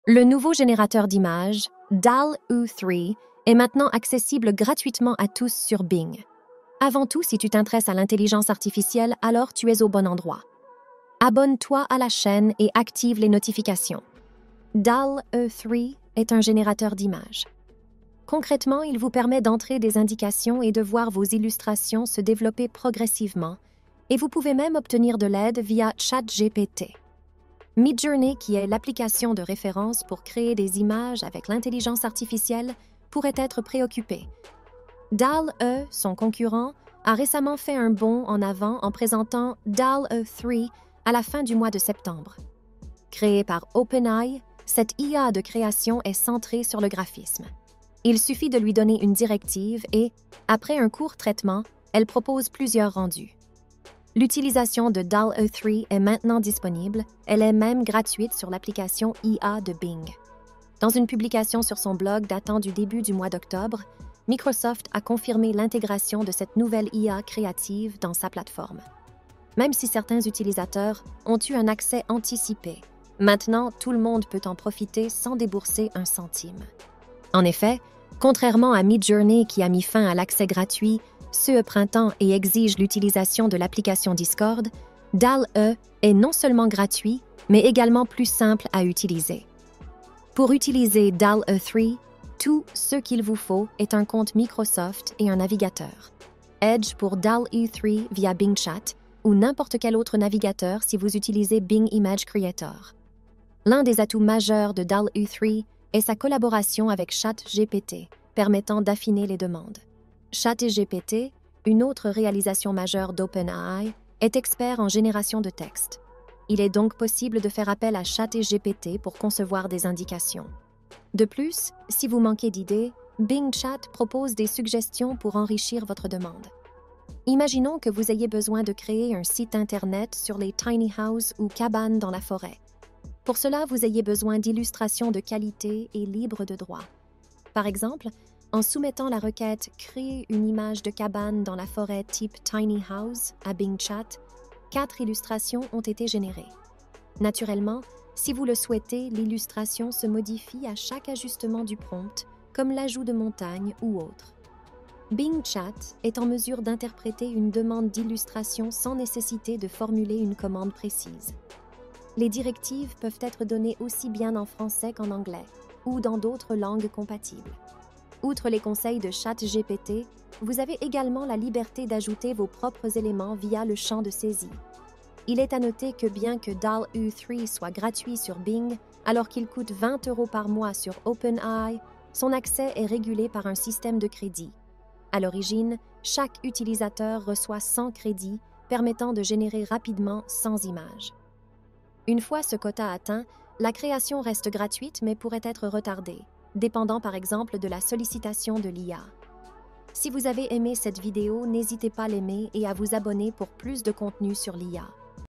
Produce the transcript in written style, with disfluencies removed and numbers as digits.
Le nouveau générateur d'images, DALL-E 3, est maintenant accessible gratuitement à tous sur Bing. Avant tout, si tu t'intéresses à l'intelligence artificielle, alors tu es au bon endroit. Abonne-toi à la chaîne et active les notifications. DALL-E 3 est un générateur d'images. Concrètement, il vous permet d'entrer des indications et de voir vos illustrations se développer progressivement, et vous pouvez même obtenir de l'aide via ChatGPT. Midjourney, qui est l'application de référence pour créer des images avec l'intelligence artificielle, pourrait être préoccupé. DALL-E, son concurrent, a récemment fait un bond en avant en présentant DALL-E 3 à la fin du mois de septembre. Créée par OpenAI, cette IA de création est centrée sur le graphisme. Il suffit de lui donner une directive et, après un court traitement, elle propose plusieurs rendus. L'utilisation de DALL-E 3 est maintenant disponible, elle est même gratuite sur l'application IA de Bing. Dans une publication sur son blog datant du début du mois d'octobre, Microsoft a confirmé l'intégration de cette nouvelle IA créative dans sa plateforme. Même si certains utilisateurs ont eu un accès anticipé, maintenant tout le monde peut en profiter sans débourser un centime. En effet, contrairement à Midjourney qui a mis fin à l'accès gratuit ce printemps et exige l'utilisation de l'application Discord, DALL-E est non seulement gratuit, mais également plus simple à utiliser. Pour utiliser DALL-E 3, tout ce qu'il vous faut est un compte Microsoft et un navigateur. Edge pour DALL-E 3 via Bing Chat ou n'importe quel autre navigateur si vous utilisez Bing Image Creator. L'un des atouts majeurs de DALL-E 3 est sa collaboration avec ChatGPT, permettant d'affiner les demandes. ChatGPT, une autre réalisation majeure d'OpenAI, est expert en génération de texte. Il est donc possible de faire appel à ChatGPT pour concevoir des indications. De plus, si vous manquez d'idées, Bing Chat propose des suggestions pour enrichir votre demande. Imaginons que vous ayez besoin de créer un site Internet sur les tiny houses ou cabanes dans la forêt. Pour cela, vous ayez besoin d'illustrations de qualité et libres de droit. Par exemple, en soumettant la requête « Créer une image de cabane dans la forêt type Tiny House » à Bing Chat, 4 illustrations ont été générées. Naturellement, si vous le souhaitez, l'illustration se modifie à chaque ajustement du prompt, comme l'ajout de montagnes ou autre. Bing Chat est en mesure d'interpréter une demande d'illustration sans nécessité de formuler une commande précise. Les directives peuvent être données aussi bien en français qu'en anglais, ou dans d'autres langues compatibles. Outre les conseils de ChatGPT, vous avez également la liberté d'ajouter vos propres éléments via le champ de saisie. Il est à noter que bien que DALL-E 3 soit gratuit sur Bing, alors qu'il coûte 20 € par mois sur OpenAI, son accès est régulé par un système de crédit. À l'origine, chaque utilisateur reçoit 100 crédits, permettant de générer rapidement 100 images. Une fois ce quota atteint, la création reste gratuite mais pourrait être retardée, dépendant par exemple de la sollicitation de l'IA. Si vous avez aimé cette vidéo, n'hésitez pas à l'aimer et à vous abonner pour plus de contenu sur l'IA.